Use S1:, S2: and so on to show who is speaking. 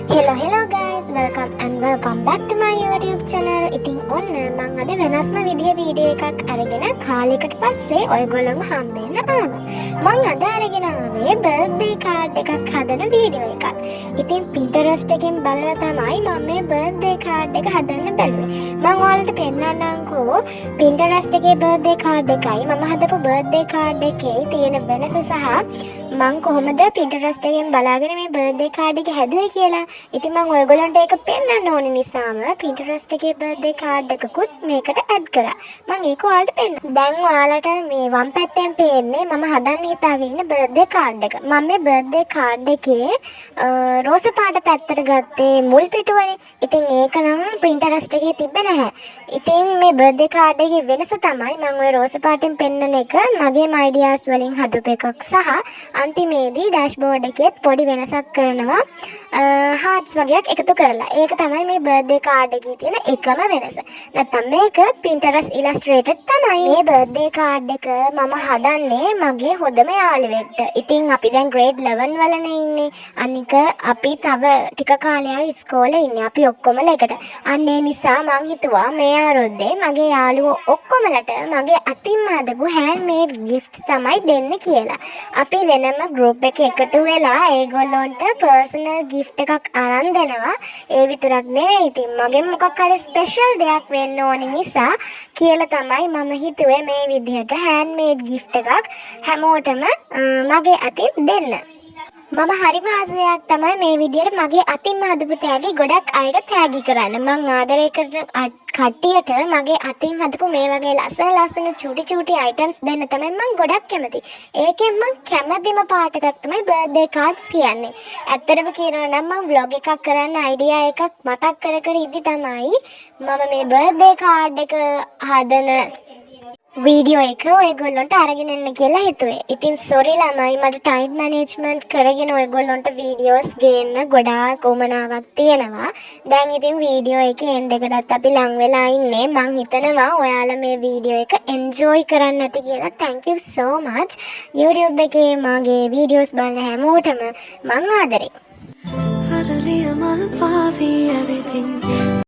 S1: Hello guys, welcome back to my YouTube channel. ඉතින් ඔන්න මම අද වෙනස්ම විදිහේ වීඩියෝ එකක් අරගෙන කාලයකට පස්සේ ඔයගොල්ලන්ව හම්බෙන්න ආවා. මම අද අරගෙන ආවේ බර්ත්ඩේ කාඩ් එකක් හදන වීඩියෝ එකක්. ඉතින් Pinterest එකෙන් බලලා තමයි මම මේ බර්ත්ඩේ කාඩ් එක හදන්න බැලුවේ. මම ඔයාලට පෙන්නන්නම්කෝ Pinterest එකේ බර්ත්ඩේ කාඩ් එකයි මම හදපු බර්ත්ඩේ කාඩ් එකේ තියෙන වෙනස සහ මම කොහොමද Pinterest එකෙන් බලාගෙන මේ බර්ත්ඩේ කාඩ් එක හැදුවේ කියලා. ඉතින් මම ඔයගොල්ලන්ට ඒක පෙන්නන්න ඕනේ නිසාම Pinterest එකේ බර්ත්ඩේ කාඩ් එකකුත් මේකට ඇඩ් කරා. මම ඒක ඔයාලට පෙන්නනවා. දැන් ඔයාලට මේ වම් පැත්තෙන් පේන්නේ මම හදන්න හිතාගෙන ඉන්න බර්ත්ඩේ කාඩ් එක. මම මේ බර්ත්ඩේ කාඩ් එකේ රෝස පාට පැත්තට ගත්තේ මුල් පිටුවනේ. ඉතින් ඒක නම් Pinterest එකේ තිබ්බ නැහැ. ඉතින් මේ බර්ත්ඩේ කාඩ් එකේ වෙනස තමයි මම ওই රෝස පාටෙන් පෙන්නන එක මගේම ideas වලින් හදපු එකක් සහ අන්තිමේදී dashboard එකේත් පොඩි වෙනසක් කරනවා. hearts වගේක් එකතු කරලා. ඒක තමයි මේ බර්ත්ඩේ කාඩ් එකේ තියෙන එකම වෙනස. නැත්තම් මේක Pinterest illustrated තමයි. මේ බර්ත්ඩේ කාඩ් එක මම හදන්නේ මගේ හොඳම යාළුවෙක්ට. ඉතින් අපි දැන් grade 11 වලනේ ඉන්නේ. අනික අපි තව ටික කාලයක් ඉස්කෝලේ ඉන්නේ. අපි ඔක්කොම එකට. අන්න ඒ නිසා මං හිතුවා මේ ආරොද්දේ මගේ යාළුවෝ ඔක්කොමලට මගේ අතින්ම හදපු handmade gifts තමයි දෙන්න කියලා. අපි වෙනම group එක එකතු වෙලා ඒගොල්ලොන්ට personal gift එකක් අරන් දෙනවා. ඒ විතරක් නෙවෙයි ඉතින් මගෙන් මොකක් හරි ස්පෙෂල් දෙයක් වෙන්න ඕනි නිසා කියලා තමයි මම හිතුවේ මේ විදිහට handmade gift එකක් හැමෝටම මගේ අතින් දෙන්න. මම හරිම ආසයක් තමයි මේ විදිහට මගේ අතින්ම හදපු තෑගි ගොඩක් අයට තෑගි කරන්න. මං ආදරය කරන කට්ටියට මගේ අතින් හදපු මේ වගේ ලස්සන චූටි items දෙන්න තමයි මං ගොඩක් කැමති. ඒකෙන් මං කැමතිම පාට එකක් තමයි birthday cards කියන්නේ. ඇත්තටම කියනවා නම් මං vlog එකක් කරන්න idea එකක් මතක් කර ඉදි තමයි මම මේ birthday card එක හදන වීඩියෝ එක ඔයගොල්ලන්ට අරගෙන එන්න කියලා හිතුවේ. ඉතින් sorry ළමයි මට time management කරගෙන ඔයගොල්ලන්ට videos ගේන්න ගොඩාක් උවමනාවක් තියෙනවා. දැන් ඉතින් වීඩියෝ එකේ end එකටත් අපි ලං වෙලා ඉන්නේ. මං හිතනවා ඔයාලා මේ වීඩියෝ එක enjoy කරන්න ඇති කියලා. Thank you so much. YouTube එකේ මගේ videos බලන හැමෝටම මං ආදරේ.
S2: අරලිය මල් පාවී ඇවිදින්